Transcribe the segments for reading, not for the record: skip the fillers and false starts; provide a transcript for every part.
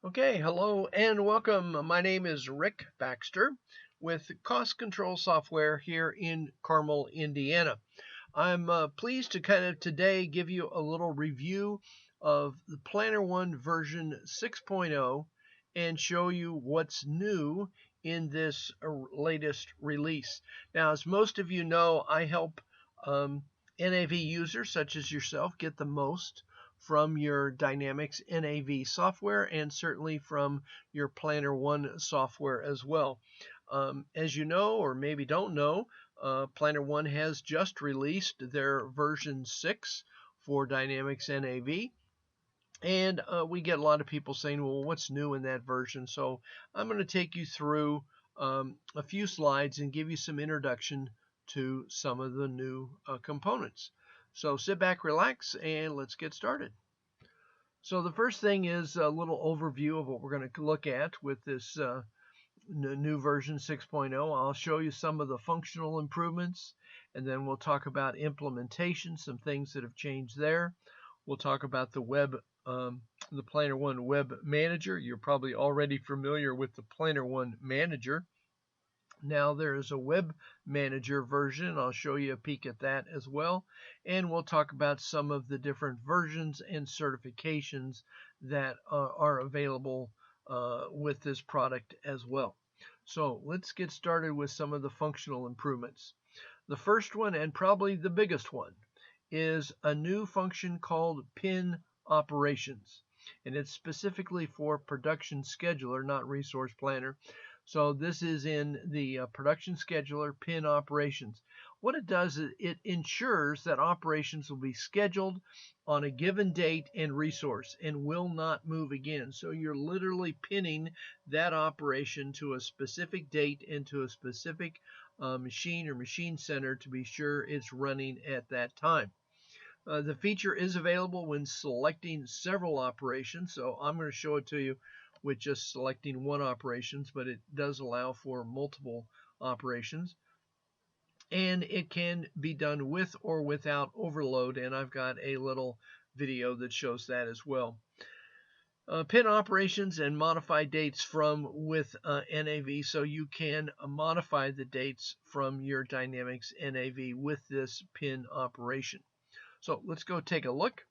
Okay, hello and welcome. My name is Rick Baxter with Cost Control Software here in Carmel, Indiana. I'm pleased to kind of today give you a little review of the PlannerOne version 6.0 and show you what's new in this latest release. Now, as most of you know, I help NAV users such as yourself get the most from your Dynamics NAV software and certainly from your PlannerOne software as well. As you know, or maybe don't know, PlannerOne has just released their version 6 for Dynamics NAV. And we get a lot of people saying, well, what's new in that version? So I'm going to take you through a few slides and give you some introduction to some of the new components. So sit back, relax, and let's get started. So the first thing is a little overview of what we're going to look at with this new version 6.0. I'll show you some of the functional improvements, and then we'll talk about implementation, some things that have changed there. We'll talk about the PlannerOne Web Manager. You're probably already familiar with the PlannerOne Manager. Now there is a Web Manager version. I'll show you a peek at that as well. And we'll talk about some of the different versions and certifications that are available with this product as well. So let's get started with some of the functional improvements. The first one, and probably the biggest one, is a new function called pin operations. And it's specifically for production scheduler, not resource planner. So this is in the production scheduler pin operations. What it does is it ensures that operations will be scheduled on a given date and resource and will not move again. So you're literally pinning that operation to a specific date and to a specific machine or machine center to be sure it's running at that time. The feature is available when selecting several operations, so I'm going to show it to you with just selecting one operations, but it does allow for multiple operations. And it can be done with or without overload, and I've got a little video that shows that as well. Pin operations and modify dates from with NAV, so you can modify the dates from your Dynamics NAV with this pin operation. So let's go take a look.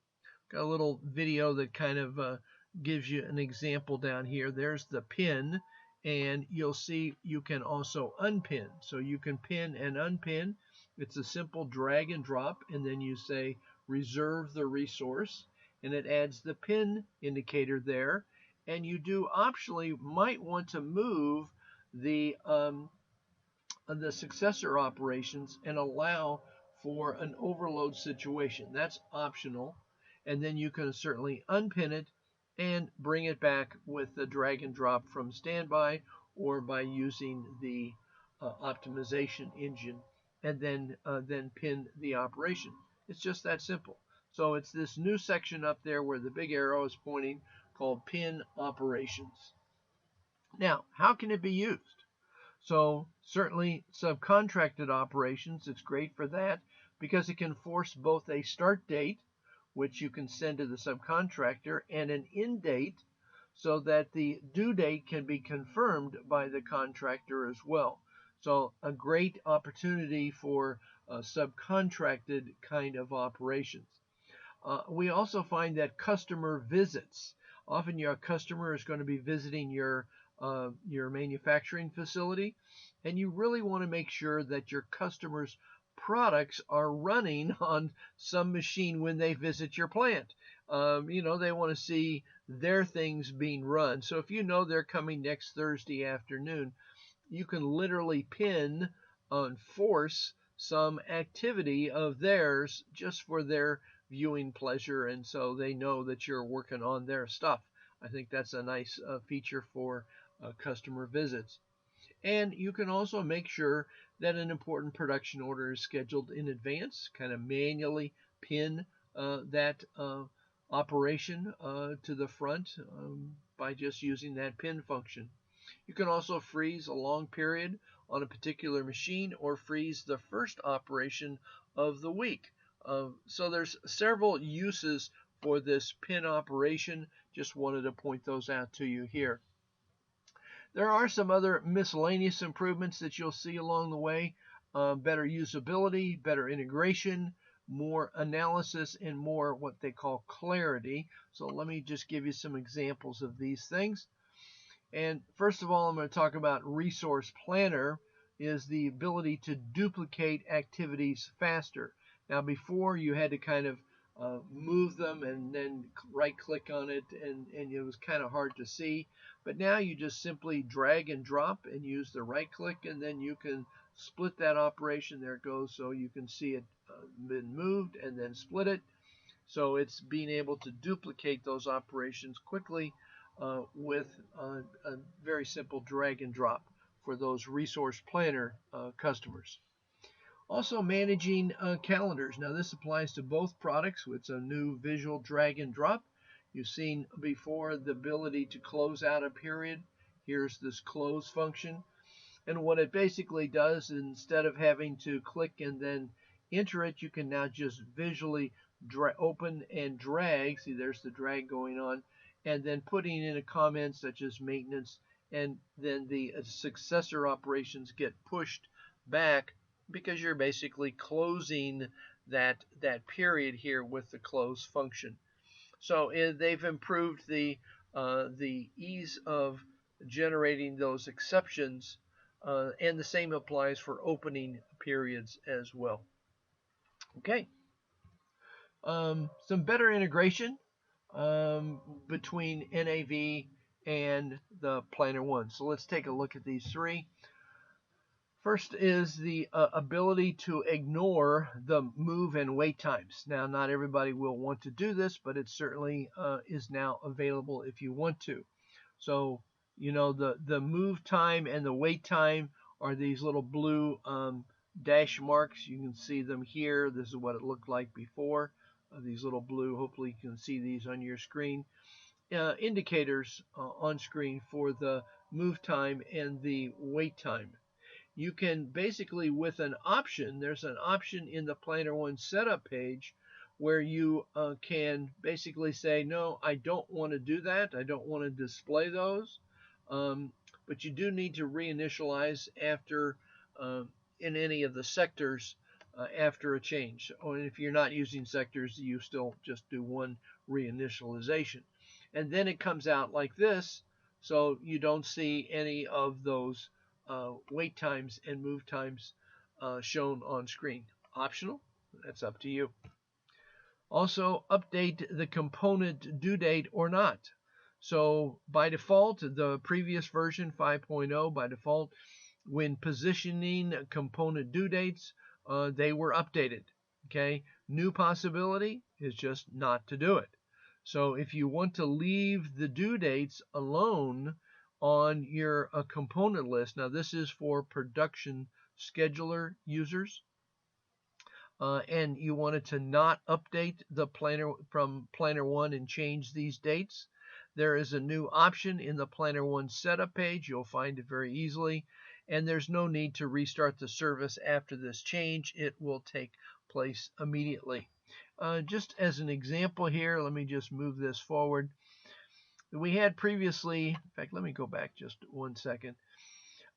Got a little video that kind of gives you an example down here. There's the pin, and you'll see you can also unpin. So you can pin and unpin. It's a simple drag and drop, and then you say reserve the resource, and it adds the pin indicator there. And you do optionally might want to move the successor operations and allow for an overload situation. That's optional. And then you can certainly unpin it and bring it back with the drag and drop from standby or by using the optimization engine and then pin the operation. It's just that simple. So it's this new section up there where the big arrow is pointing called pin operations. Now, how can it be used? So certainly subcontracted operations, it's great for that because it can force both a start date, which you can send to the subcontractor, and an end date so that the due date can be confirmed by the contractor as well. So a great opportunity for subcontracted kind of operations. We also find that customer visits. Often your customer is going to be visiting your manufacturing facility, and you really want to make sure that your customers' products are running on some machine when they visit your plant. They want to see their things being run. So if you know they're coming next Thursday afternoon, you can literally pin and force some activity of theirs just for their viewing pleasure, and so they know that you're working on their stuff. I think that's a nice feature for customer visits. And you can also make sure that an important production order is scheduled in advance, kind of manually pin that operation to the front by just using that pin function. You can also freeze a long period on a particular machine or freeze the first operation of the week. So there's several uses for this pin operation. Just wanted to point those out to you here. There are some other miscellaneous improvements that you'll see along the way. Better usability, better integration, more analysis, and more what they call clarity. So let me just give you some examples of these things. And first of all, I'm going to talk about Resource Planner is the ability to duplicate activities faster. Now before you had to kind of move them and then right click on it, and it was kind of hard to see, but now you just simply drag and drop and use the right click, and then you can split that operation. There it goes, so you can see it been moved and then split it. So it's being able to duplicate those operations quickly with a very simple drag and drop for those Resource Planner customers. Also managing calendars. Now this applies to both products. It's a new visual drag and drop. You've seen before the ability to close out a period. Here's this close function. And what it basically does, instead of having to click and then enter it, you can now just visually open and drag. See, there's the drag going on. And then putting in a comment such as maintenance, and then the successor operations get pushed back because you're basically closing that period here with the close function. So they've improved the ease of generating those exceptions, and the same applies for opening periods as well. Okay, some better integration between NAV and the PlannerOne. So let's take a look at these three. First is the ability to ignore the move and wait times. Now, not everybody will want to do this, but it certainly is now available if you want to. So, you know, the move time and the wait time are these little blue dash marks. You can see them here. This is what it looked like before. These little blue, hopefully you can see these on your screen. Indicators on screen for the move time and the wait time. You can basically, with an option, there's an option in the PlannerOne setup page where you can basically say, no, I don't want to do that. I don't want to display those. But you do need to reinitialize after in any of the sectors after a change. Or if you're not using sectors, you still just do one reinitialization. And then it comes out like this, so you don't see any of those wait times and move times shown on screen. Optional, that's up to you. Also, update the component due date or not. So by default, the previous version 5.0 by default, when positioning component due dates, they were updated. Okay, new possibility is just not to do it. So if you want to leave the due dates alone on your component list, now this is for production scheduler users, and you wanted to not update the planner from PlannerOne and change these dates, there is a new option in the PlannerOne setup page. You'll find it very easily, and there's no need to restart the service after this change. It will take place immediately. Just as an example here, let me just move this forward. We had previously, in fact, let me go back just 1 second.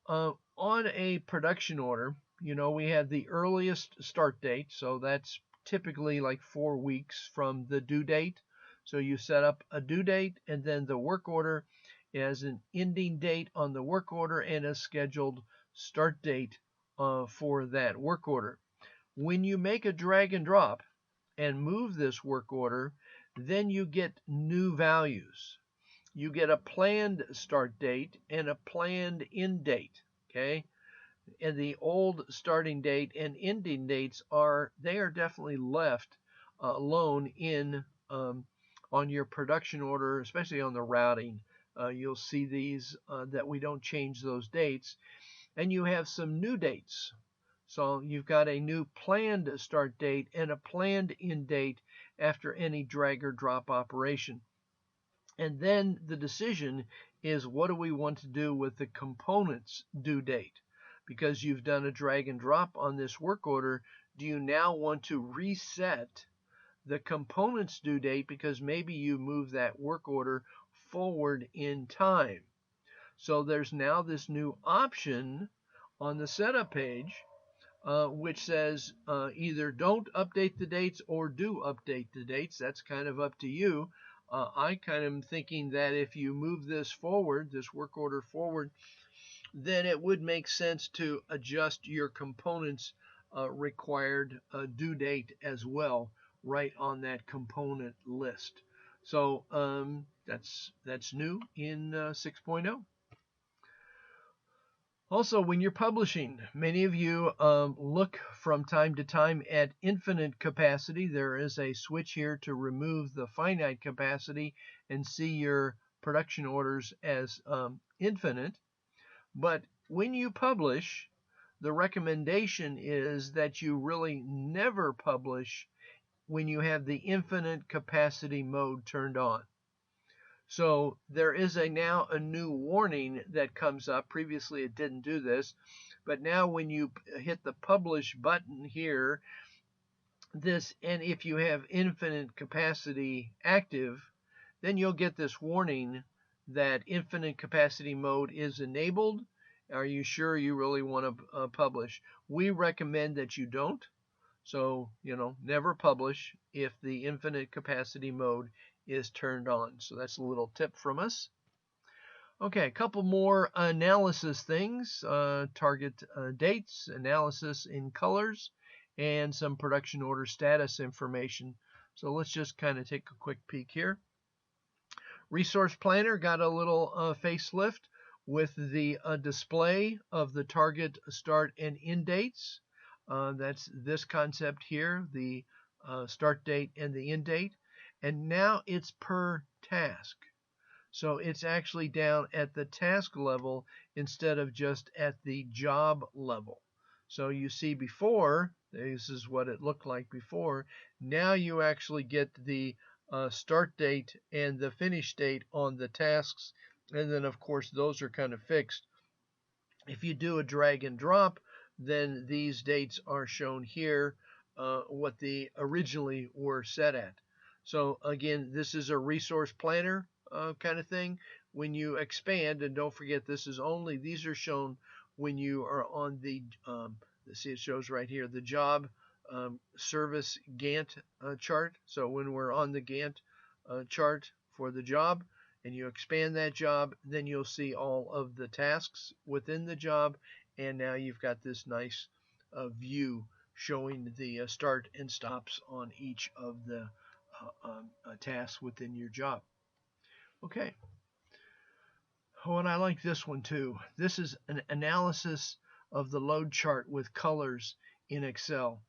On a production order, you know, we had the earliest start date, so that's typically like 4 weeks from the due date. So you set up a due date, and then the work order has an ending date on the work order and a scheduled start date for that work order. When you make a drag and drop and move this work order, then you get new values. You get a planned start date and a planned end date, okay? And the old starting date and ending dates are definitely left alone in on your production order, especially on the routing. You'll see these that we don't change those dates, and you have some new dates. So you've got a new planned start date and a planned end date after any drag or drop operation. And then the decision is, what do we want to do with the components due date? Because you've done a drag and drop on this work order, do you now want to reset the component's due date because maybe you move that work order forward in time. So there's now this new option on the setup page which says either don't update the dates or do update the dates. That's kind of up to you. I kind of am thinking that if you move this forward, this work order forward, then it would make sense to adjust your components required due date as well, right on that component list. So that's new in 6.0. Also, when you're publishing, many of you look from time to time at infinite capacity. There is a switch here to remove the finite capacity and see your production orders as infinite. But when you publish, the recommendation is that you really never publish when you have the infinite capacity mode turned on. So there is now a new warning that comes up. Previously it didn't do this, but now when you hit the publish button here, and if you have infinite capacity active, then you'll get this warning that infinite capacity mode is enabled. Are you sure you really want to publish? We recommend that you don't. So, never publish if the infinite capacity mode is turned on. So that's a little tip from us. Okay, a couple more analysis things. Target dates, analysis in colors, and some production order status information. So let's just kind of take a quick peek here. Resource Planner got a little facelift with the display of the target start and end dates. That's this concept here, the start date and the end date. And now it's per task. So it's actually down at the task level instead of just at the job level. So you see before, this is what it looked like before. Now you actually get the start date and the finish date on the tasks. And then, of course, those are kind of fixed. If you do a drag and drop, then these dates are shown here, what they originally were set at. So again, this is a resource planner kind of thing. When you expand, and don't forget these are shown when you are on the, see it shows right here, the job service Gantt chart. So when we're on the Gantt chart for the job, and you expand that job, then you'll see all of the tasks within the job, and now you've got this nice view showing the start and stops on each of the tasks within your job. Okay. Oh, and I like this one too. This is an analysis of the load chart with colors in Excel.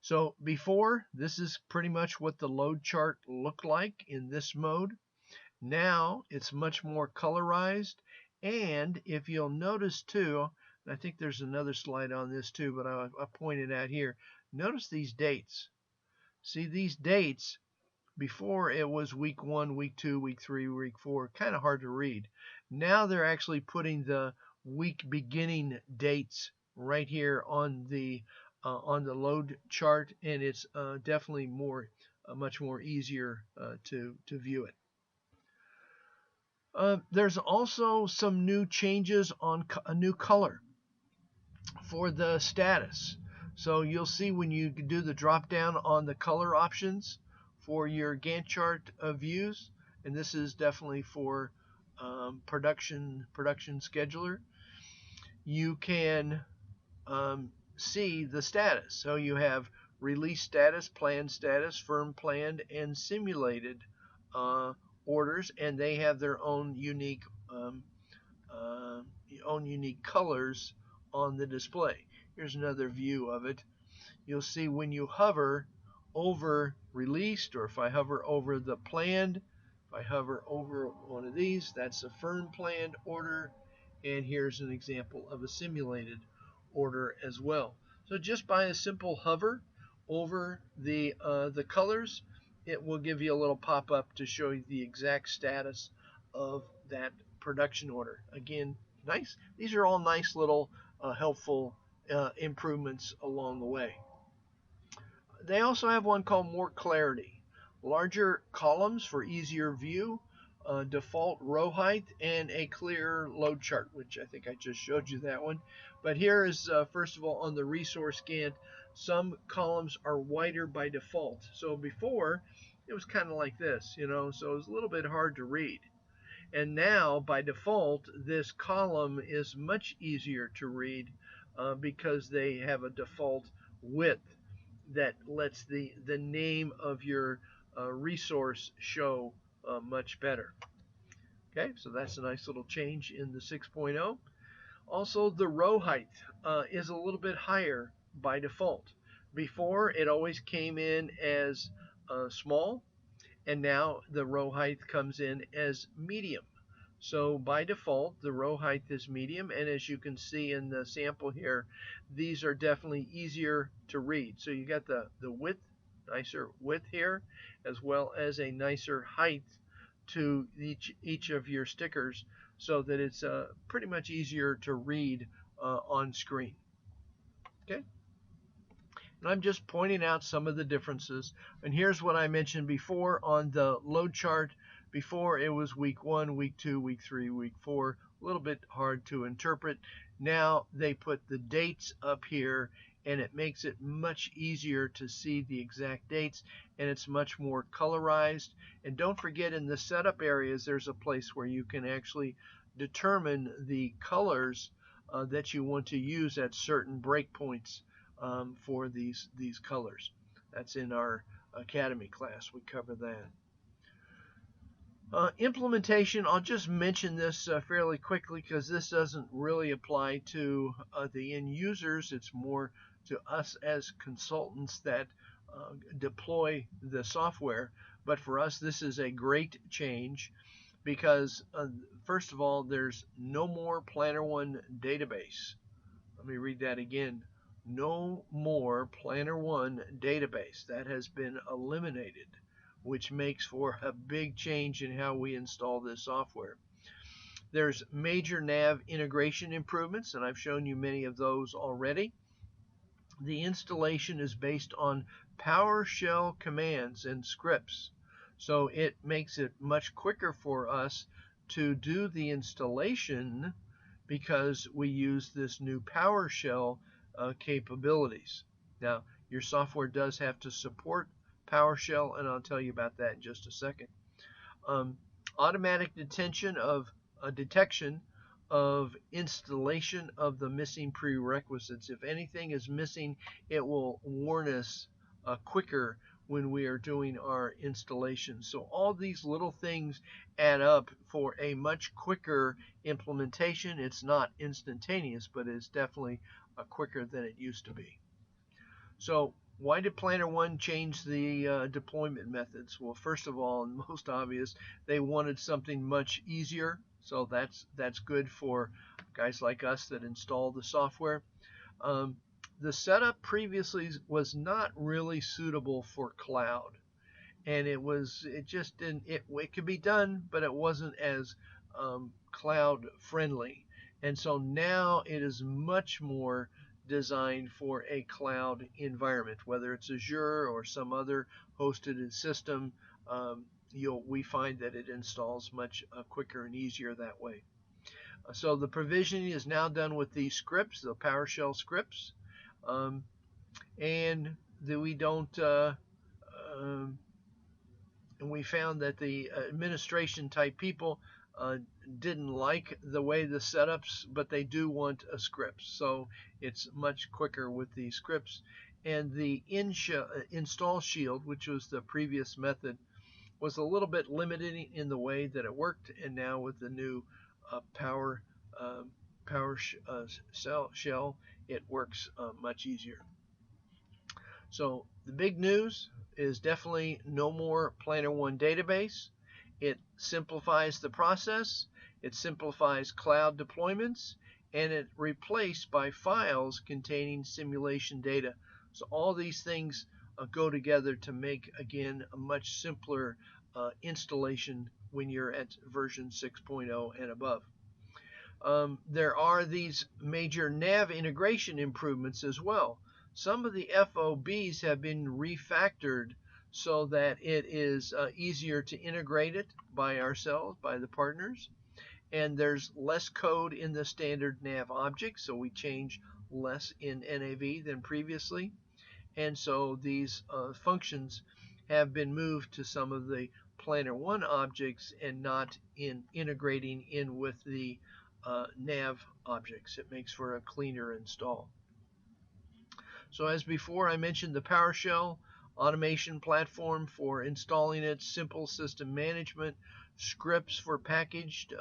So before, this is pretty much what the load chart looked like in this mode. Now it's much more colorized, and if you'll notice too, and I think there's another slide on this too, but I pointed out here, notice these dates. See these dates, before it was week 1, week 2, week 3, week 4, kind of hard to read. Now they're actually putting the week beginning dates right here on the load chart, and it's definitely much more easier to view it. There's also some new changes on a new color for the status. So you'll see when you do the drop down on the color options for your Gantt chart views, and this is definitely for production scheduler, you can see the status. So you have release status, planned status, firm planned, and simulated orders, and they have their own unique colors on the display. Here's another view of it. You'll see when you hover over released, or if I hover over the planned, if I hover over one of these, that's a firm planned order, and here's an example of a simulated order as well. So just by a simple hover over the colors, it will give you a little pop-up to show you the exact status of that production order. Again, nice. These are all nice little helpful improvements along the way. They also have one called More Clarity. larger columns for easier view, default row height, and a clear load chart, which I think I just showed you that one. But here is, first of all, on the resource Gantt, some columns are wider by default. So before, it was kind of like this, so it was a little bit hard to read. And now, by default, this column is much easier to read because they have a default width that lets the name of your resource show much better. Okay, so that's a nice little change in the 6.0. Also, the row height is a little bit higher by default. Before, it always came in as small, and now the row height comes in as medium. So by default, the row height is medium, and as you can see in the sample here, these are definitely easier to read. So you got the width, nicer width here, as well as a nicer height to each of your stickers, so that it's pretty much easier to read on screen. Okay. And I'm just pointing out some of the differences. And here's what I mentioned before on the load chart. Before, it was week 1, week 2, week 3, week 4. A little bit hard to interpret. Now they put the dates up here, and it makes it much easier to see the exact dates, and it's much more colorized. And don't forget, in the setup areas, there's a place where you can actually determine the colors that you want to use at certain breakpoints for these colors. That's in our Academy class. We cover that. Implementation, I'll just mention this fairly quickly because this doesn't really apply to the end users. It's more to us as consultants that deploy the software. But for us, this is a great change because, first of all, there's no more PlannerOne database. Let me read that again. No more PlannerOne database. That has been eliminated, which makes for a big change in how we install this software. There's major nav integration improvements, and I've shown you many of those already. The installation is based on PowerShell commands and scripts, so it makes it much quicker for us to do the installation because we use this new PowerShell capabilities. Now, your software does have to support PowerShell, and I'll tell you about that in just a second. Automatic detection of installation of the missing prerequisites. If anything is missing, it will warn us quicker when we are doing our installation. So all these little things add up for a much quicker implementation. It's not instantaneous, but it's definitely quicker than it used to be. So why did PlannerOne change the deployment methods? Well, first of all, and most obvious, they wanted something much easier. So that's good for guys like us that install the software. The setup previously was not really suitable for cloud, and it just didn't. It could be done, but it wasn't as cloud friendly. And so now it is much more designed for a cloud environment, whether it's Azure or some other hosted system. We find that it installs much quicker and easier that way. So the provisioning is now done with these scripts, the PowerShell scripts, and we don't. And we found that the administration type people didn't like the way the setups, but they do want a script. So it's much quicker with the scripts. And the install shield, which was the previous method, was a little bit limited in the way that it worked. And now with the new PowerShell, it works much easier. So the big news is definitely no more PlannerOne database. It simplifies the process, it simplifies cloud deployments, and it replaced by files containing simulation data. So all these things go together to make, again, a much simpler installation when you're at version 6.0 and above. There are these major nav integration improvements as well. Some of the FOBs have been refactored so that it is easier to integrate it by ourselves, by the partners. And there's less code in the standard nav object, so we change less in NAV than previously. And so these functions have been moved to some of the PlannerOne objects and not in integrating in with the nav objects. It makes for a cleaner install. So as before, I mentioned the PowerShell automation platform for installing it, simple system management, scripts for packaged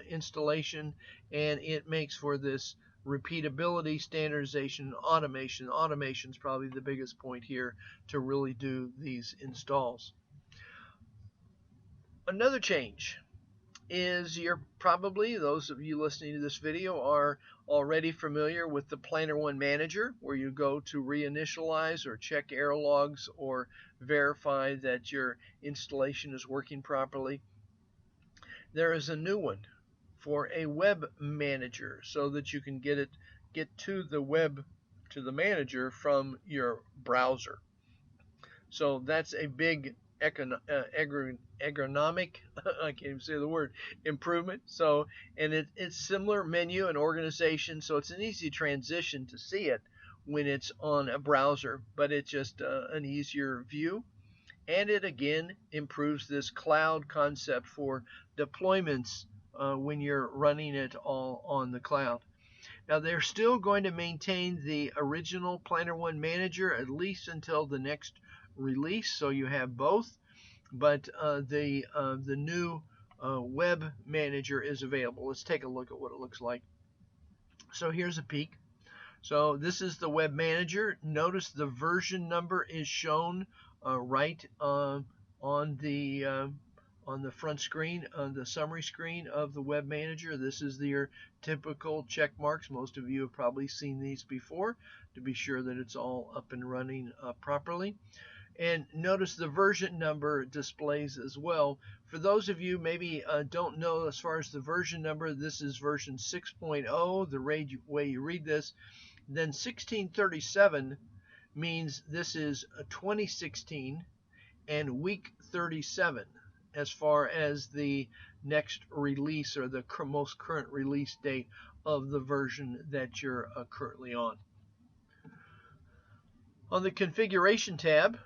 installation, and it makes for this repeatability, standardization, automation. Automation is probably the biggest point here to really do these installs. Another change is you're probably, those of you listening to this video are already familiar with the PlannerOne Manager, where you go to reinitialize or check error logs or verify that your installation is working properly. There is a new one for a web manager so that you can get to the web, to the manager from your browser. So that's a big ergonomic, I can't even say the word, improvement. So, and it's similar menu and organization, so it's an easy transition to see it when it's on a browser, but it's just an easier view. And it again improves this cloud concept for deployments when you're running it all on the cloud. Now they're still going to maintain the original PlannerOne Manager at least until the next release, so you have both, but the new web manager is available. Let's take a look at what it looks like. So here's a peek. So this is the web manager. Notice the version number is shown right on the front screen, on the summary screen of the web manager. This is your typical check marks. Most of you have probably seen these before to be sure that it's all up and running properly. And notice the version number displays as well. For those of you maybe don't know as far as the version number, this is version 6.0, the way you read this. Then 1637 means this is 2016 and week 37 as far as the next release or the most current release date of the version that you're currently on. On the configuration tab,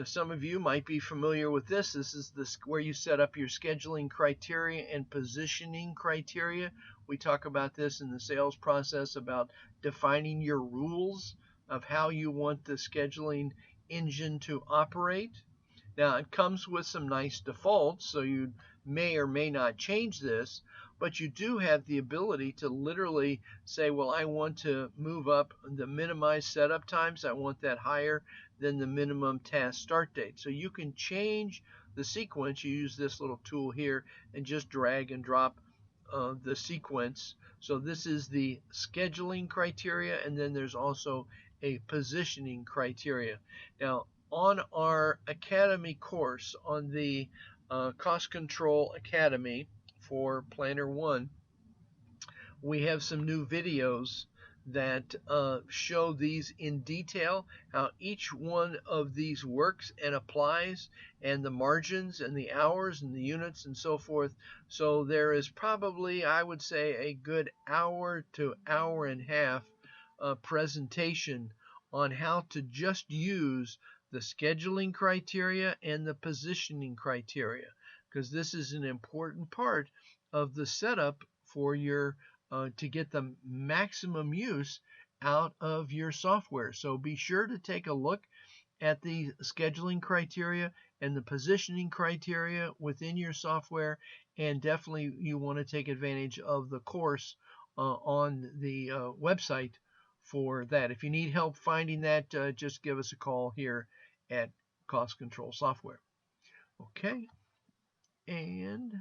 some of you might be familiar with this. This is where you set up your scheduling criteria and positioning criteria. We talk about this in the sales process about defining your rules of how you want the scheduling engine to operate. Now it comes with some nice defaults, so you may or may not change this, but you do have the ability to literally say, well, I want to move up the minimized setup times. I want that higher than the minimum task start date. So you can change the sequence. You use this little tool here and just drag and drop the sequence. So this is the scheduling criteria, and then there's also a positioning criteria. Now, on our Academy course, on the Cost Control Academy for PlannerOne, we have some new videos that show these in detail, how each one of these works and applies, and the margins and the hours and the units and so forth. So there is probably, I would say, a good hour to hour and a half presentation on how to just use the scheduling criteria and the positioning criteria, because this is an important part of the setup for your to get the maximum use out of your software. So be sure to take a look at the scheduling criteria and the positioning criteria within your software, and definitely you want to take advantage of the course on the website for that. If you need help finding that, just give us a call here at Cost Control Software. Okay, and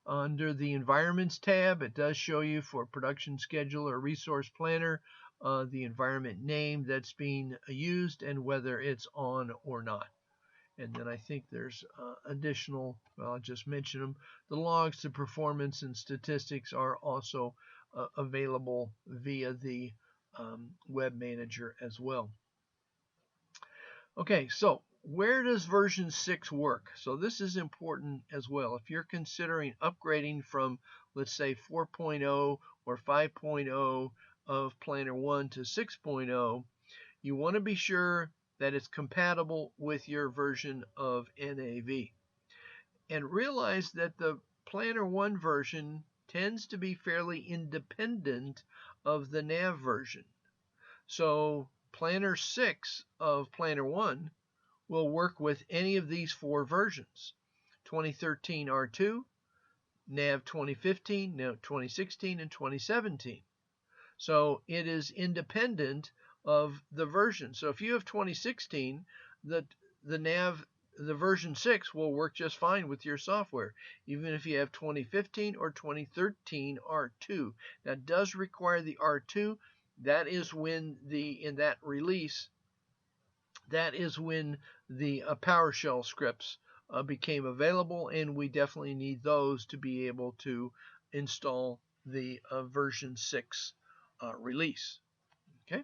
under the Environments tab, it does show you for Production Scheduler, Resource Planner, the environment name that's being used and whether it's on or not. And then I think there's additional, well, I'll just mention them. The logs, the performance, and statistics are also available via the web manager as well. Okay, so where does version 6 work? So this is important as well. If you're considering upgrading from, let's say, 4.0 or 5.0 of PlannerOne to 6.0, you want to be sure that it's compatible with your version of NAV. And realize that the PlannerOne version tends to be fairly independent of the NAV version. So Planner 6 of PlannerOne will work with any of these four versions: 2013 R2, NAV 2015, NAV 2016, and 2017. So it is independent of the version. So if you have 2016, the NAV, the version 6 will work just fine with your software, even if you have 2015 or 2013 R2. That does require the R2. That is when in that release, that is when the PowerShell scripts became available, and we definitely need those to be able to install the version 6 release. Okay.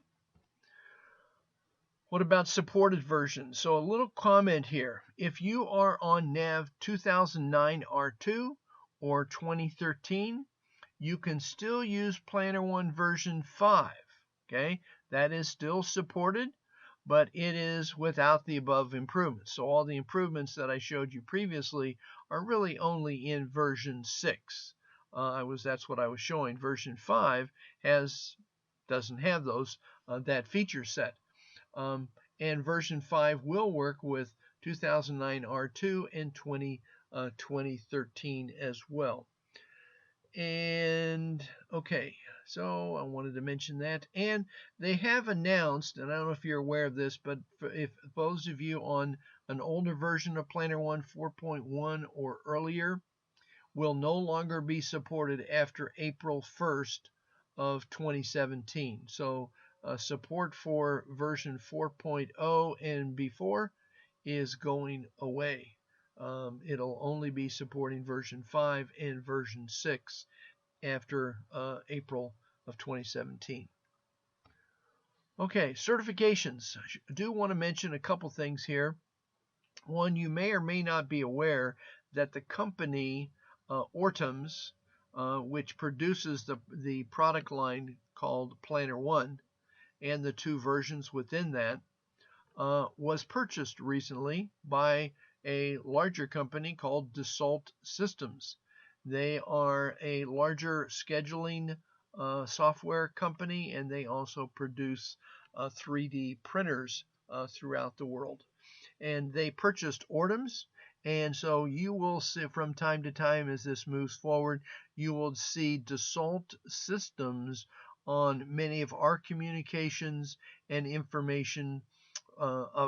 What about supported versions? So a little comment here. If you are on NAV 2009 R2 or 2013, you can still use PlannerOne version 5. Okay, that is still supported, but it is without the above improvements. So all the improvements that I showed you previously are really only in version 6. That's what I was showing. Version 5 doesn't have those that feature set. And version 5 will work with 2009 R2 and 2013 as well. And okay, so I wanted to mention that. And they have announced, and I don't know if you're aware of this, but if those of you on an older version of PlannerOne 4.1 or earlier, will no longer be supported after April 1st of 2017. So support for version 4.0 and before is going away. It'll only be supporting version 5 and version 6 after April of 2017. Okay, certifications. I do want to mention a couple things here. One, you may or may not be aware that the company Ortums, which produces the product line called PlannerOne and the two versions within that, was purchased recently by a larger company called Dassault Systems. They are a larger scheduling software company, and they also produce 3D printers throughout the world. And they purchased Ortums, and so you will see from time to time as this moves forward, you will see Dassault Systems on many of our communications and information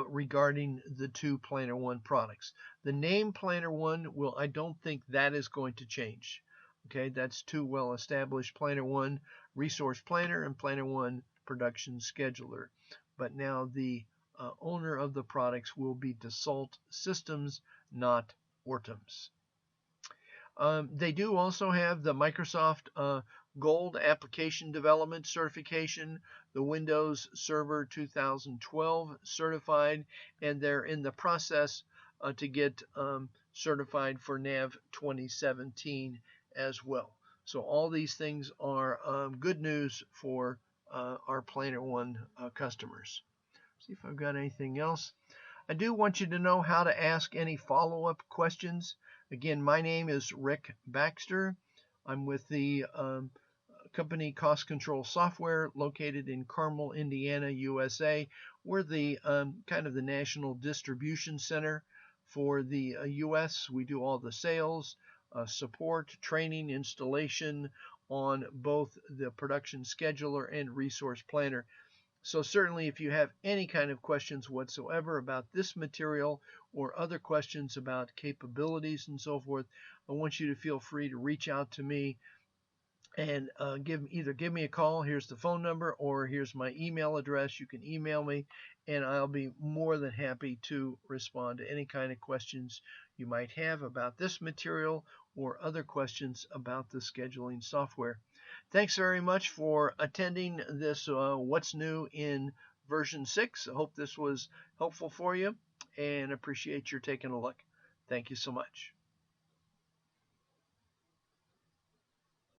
regarding the two PlannerOne products. The name PlannerOne I don't think that is going to change. Okay, that's too well established. PlannerOne Resource Planner and PlannerOne Production Scheduler. But now the owner of the products will be Dassault Systems, not Ortums. They do also have the Microsoft Gold Application Development Certification, the Windows Server 2012 certified, and they're in the process to get certified for NAV 2017 as well. So all these things are good news for our PlannerOne customers. See if I've got anything else. I do want you to know how to ask any follow-up questions. Again, my name is Rick Baxter. I'm with the company Cost Control Software located in Carmel, Indiana, USA. We're the kind of the national distribution center for the US. We do all the sales, support, training, installation on both the production scheduler and resource planner. So certainly if you have any kind of questions whatsoever about this material or other questions about capabilities and so forth, I want you to feel free to reach out to me and either give me a call. Here's the phone number, or here's my email address. You can email me, and I'll be more than happy to respond to any kind of questions you might have about this material or other questions about the scheduling software. Thanks very much for attending this What's New in version 6. I hope this was helpful for you, and appreciate your taking a look. Thank you so much.